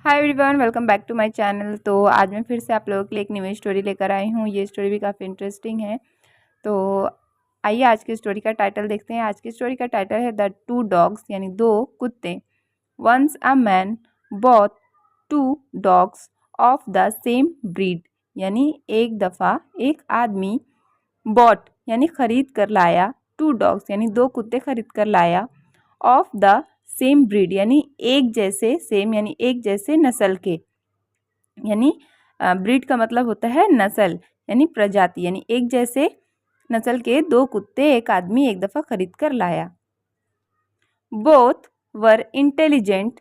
Hi everyone, welcome back to my channel. तो आज मैं फिर से आप लोगों के लिए एक न्यू स्टोरी लेकर आई हूँ। ये स्टोरी भी काफ़ी इंटरेस्टिंग है। तो आइए आज की स्टोरी का टाइटल देखते हैं। आज की स्टोरी का टाइटल है द टू डॉग्स, यानी दो कुत्ते। Once a man bought two dogs of the same breed, यानी एक दफ़ा एक आदमी बॉट यानी खरीद कर लाया, टू डॉग्स यानी दो कुत्ते खरीद कर लाया, ऑफ द सेम ब्रीड यानी एक जैसे, सेम यानी एक जैसे नस्ल के, यानी ब्रीड का मतलब होता है नस्ल यानी प्रजाति, यानी एक जैसे नस्ल के दो कुत्ते एक आदमी एक दफ़ा खरीद कर लाया। Both were intelligent,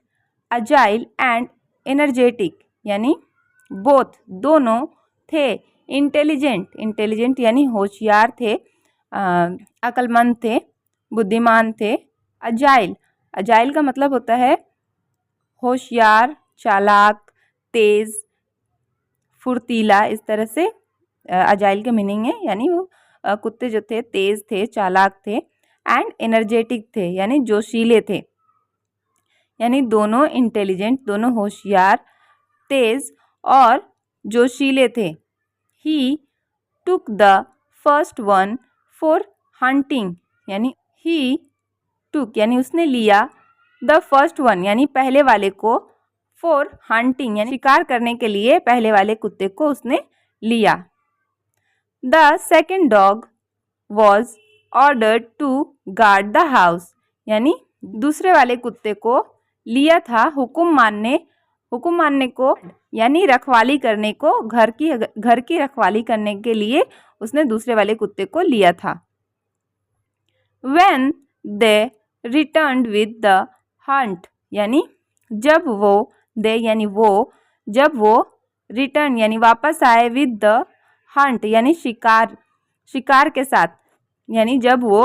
agile and energetic, यानी बोथ दोनों थे, इंटेलिजेंट, इंटेलिजेंट यानी होशियार थे, अक्लमंद थे, बुद्धिमान थे। अजाइल, अजाइल का मतलब होता है होशियार, चालाक, तेज, फुर्तीला, इस तरह से अजाइल का मीनिंग है। यानी वो कुत्ते जो थे तेज थे, चालाक थे, एंड एनर्जेटिक थे यानी जोशीले थे। यानी दोनों इंटेलिजेंट, दोनों होशियार, तेज और जोशीले थे। He took the first one for hunting, यानी ही टुक यानी उसने लिया, द फर्स्ट वन यानी पहले वाले को, फॉर हंटिंग यानी शिकार करने के लिए पहले वाले कुत्ते को उसने लिया। The second dog was ordered to guard the house, यानी दूसरे वाले कुत्ते को लिया था हुक्म मानने को, यानी रखवाली करने को, घर की रखवाली करने के लिए उसने दूसरे वाले कुत्ते को लिया था। When they returned with the hunt, यानी जब वो, दे यानी वो, जब वो रिटर्न यानी वापस आए, विद द हंट यानी शिकार के साथ, यानी जब वो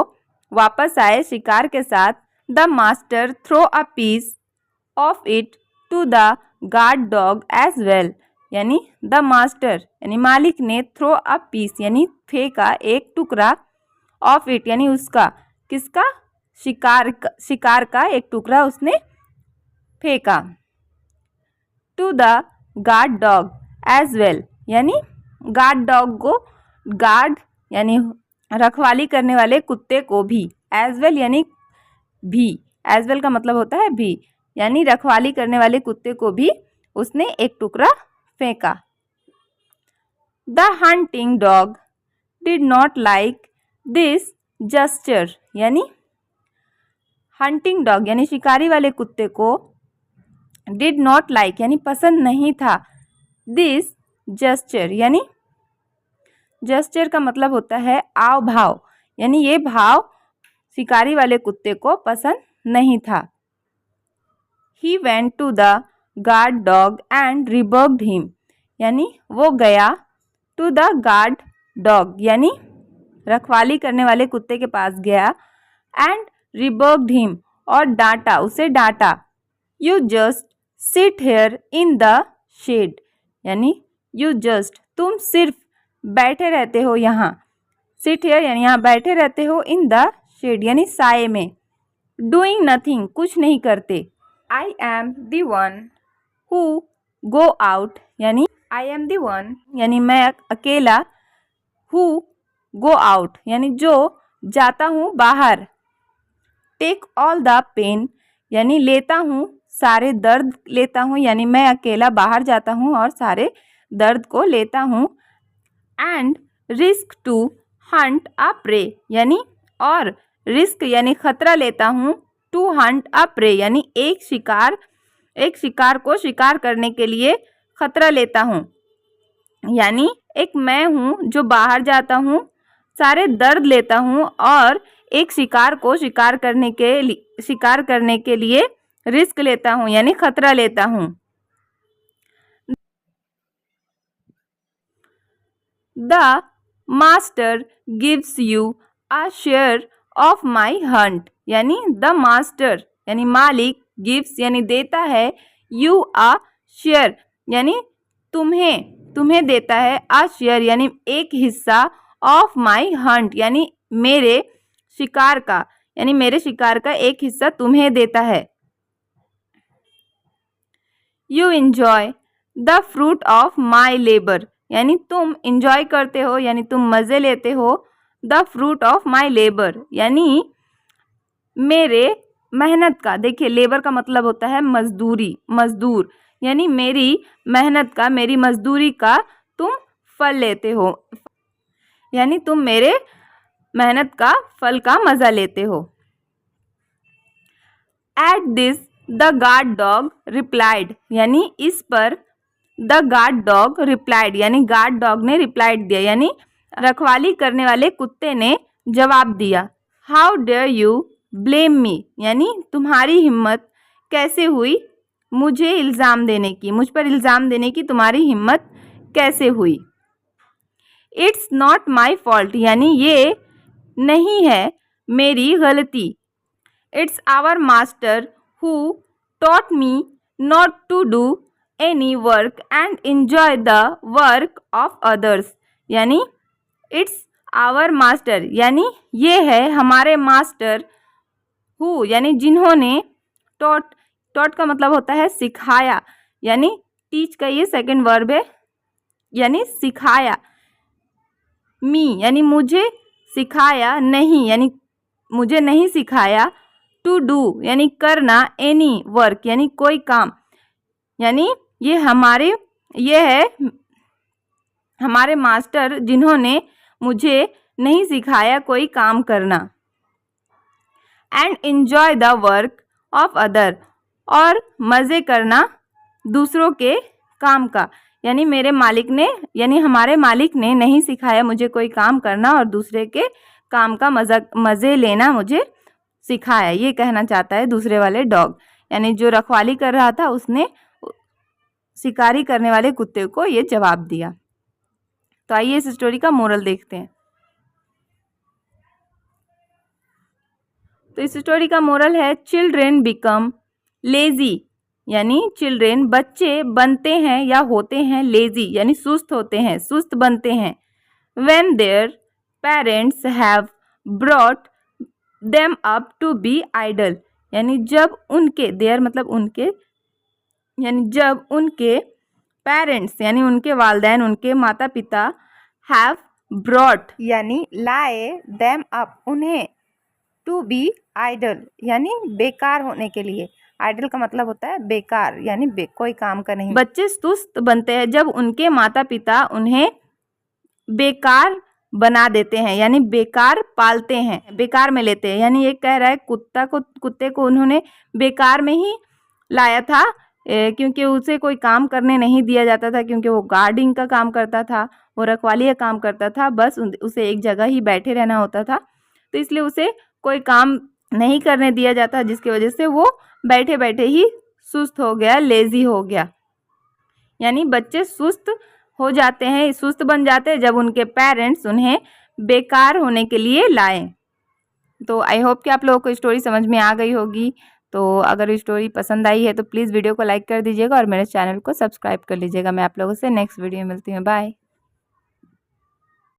वापस आए शिकार के साथ, the master throw a piece of it to the guard dog as well, यानी द मास्टर यानी मालिक ने थ्रो अ पीस यानी फेंका एक टुकड़ा, ऑफ इट यानी उसका, किसका, शिकार का एक टुकड़ा उसने फेंका, to the guard dog as well, यानी गार्ड डॉग को, गार्ड यानी रखवाली करने वाले कुत्ते को भी, एज वेल यानी भी, एज वेल का मतलब होता है भी, यानी रखवाली करने वाले कुत्ते को भी उसने एक टुकड़ा फेंका। The hunting dog did not like this gesture, यानी हंटिंग डॉग यानी शिकारी वाले कुत्ते को, डिड नॉट लाइक यानी पसंद नहीं था, दिस जस्चर यानी जस्चर का मतलब होता है आव भाव, यानी ये भाव शिकारी वाले कुत्ते को पसंद नहीं था। He went to the guard dog and rebuked him, यानी वो गया टू द गार्ड डॉग यानी रखवाली करने वाले कुत्ते के पास गया, एंड रिबर्ग्ड हिम और डांटा, उसे डांटा। You just sit here in the shed, यानी यू जस्ट तुम सिर्फ बैठे रहते हो यहाँ, सिट हेयर यानी यहाँ बैठे रहते हो, इन द शेड यानी साए में, डूइंग नथिंग कुछ नहीं करते। I am the one who go out, यानी आई एम द वन यानी मैं अकेला, हु गो आउट यानी जो जाता हूँ बाहर, टेक ऑल द पेन यानी लेता हूँ सारे दर्द, लेता हूँ यानी मैं अकेला बाहर जाता हूँ और सारे दर्द को लेता हूँ, and risk to hunt a prey यानी और रिस्क यानी खतरा लेता हूँ, टू हंट अ प्रे यानी एक शिकार को शिकार करने के लिए खतरा लेता हूँ, यानी एक मैं हूँ जो बाहर जाता हूँ, सारे दर्द लेता हूँ और एक शिकार को शिकार करने के लिए रिस्क लेता हूँ यानी खतरा लेता हूँ। The master gives you a share of my Hunt, यानी द मास्टर यानी मालिक, गिव्स यानी देता है, यू अ शेयर यानी तुम्हें देता है, अ शेयर यानी एक हिस्सा, ऑफ माई हंट यानी मेरे शिकार का, यानी मेरे शिकार का एक हिस्सा तुम्हें देता है। You enjoy the fruit of my labour, यानी तुम इंजॉय करते हो, यानी तुम मज़े लेते हो the fruit of my labour, यानी मेरे मेहनत का। देखिए लेबर का मतलब होता है मजदूरी, मजदूर, यानी मेरी मेहनत का, मेरी मजदूरी का तुम फल लेते हो, यानी तुम मेरे मेहनत का फल का मज़ा लेते हो। At this the guard dog replied, यानी इस पर द गार्ड डॉग रिप्लाइड, यानी गार्ड डॉग ने रिप्लाइड दिया, यानी रखवाली करने वाले कुत्ते ने जवाब दिया। How dare you blame me, यानी तुम्हारी हिम्मत कैसे हुई मुझे इल्ज़ाम देने की, मुझ पर इल्ज़ाम देने की तुम्हारी हिम्मत कैसे हुई। इट्स नॉट माई फॉल्ट, यानी ये नहीं है मेरी गलती। It's our master who taught me not to do any work and enjoy the work of others, यानी इट्स आवर मास्टर, यानी ये है हमारे मास्टर, हु यानी जिन्होंने, टॉट, टॉट का मतलब होता है सिखाया, यानी टीच का ये सेकंड वर्ब है, यानी सिखाया। मी यानी मुझे सिखाया नहीं, यानी मुझे नहीं सिखाया। टू डू यानी करना, एनी वर्क यानी कोई काम, यानी ये है हमारे मास्टर जिन्होंने मुझे नहीं सिखाया कोई काम करना। And enjoy the work of other, और मज़े करना दूसरों के काम का, यानी मेरे मालिक ने, यानी हमारे मालिक ने नहीं सिखाया मुझे कोई काम करना और दूसरे के काम का मज़े लेना मुझे सिखाया, ये कहना चाहता है दूसरे वाले डॉग, यानी जो रखवाली कर रहा था उसने शिकारी करने वाले कुत्ते को ये जवाब दिया। तो आइए इस स्टोरी का मोरल देखते हैं। तो इस स्टोरी का मोरल है चिल्ड्रेन बिकम लेजी, यानी चिल्ड्रेन बच्चे बनते हैं या होते हैं लेजी, यानी सुस्त होते हैं, सुस्त बनते हैं। When their parents have brought them up to be idle, यानी जब उनके, देयर मतलब उनके, यानी जब उनके पेरेंट्स यानी उनके वालिदैन, उनके माता पिता, हैव ब्रॉट यानी लाए, देम अप उन्हें, टू बी आइडल यानी बेकार होने के लिए। आइडल का मतलब होता है बेकार, यानी कोई काम का नहीं। बच्चे सुस्त बनते हैं जब उनके माता पिता उन्हें बेकार बना देते हैं, यानी बेकार पालते हैं, बेकार में लेते हैं। यानी ये कह रहा है कुत्ते को उन्होंने बेकार में ही लाया था, क्योंकि उसे कोई काम करने नहीं दिया जाता था, क्योंकि वो गार्डिंग का काम करता था, वो रखवाली का काम करता था, बस उसे एक जगह ही बैठे रहना होता था, तो इसलिए उसे कोई काम नहीं करने दिया जाता, जिसकी वजह से वो बैठे बैठे ही सुस्त हो गया, लेज़ी हो गया। यानी बच्चे सुस्त हो जाते हैं, सुस्त बन जाते हैं जब उनके पेरेंट्स उन्हें बेकार होने के लिए लाएं। तो आई होप कि आप लोगों को स्टोरी समझ में आ गई होगी। तो अगर स्टोरी पसंद आई है तो प्लीज़ वीडियो को लाइक कर दीजिएगा और मेरे चैनल को सब्सक्राइब कर लीजिएगा। मैं आप लोगों से नेक्स्ट वीडियो में मिलती हूँ। बाय।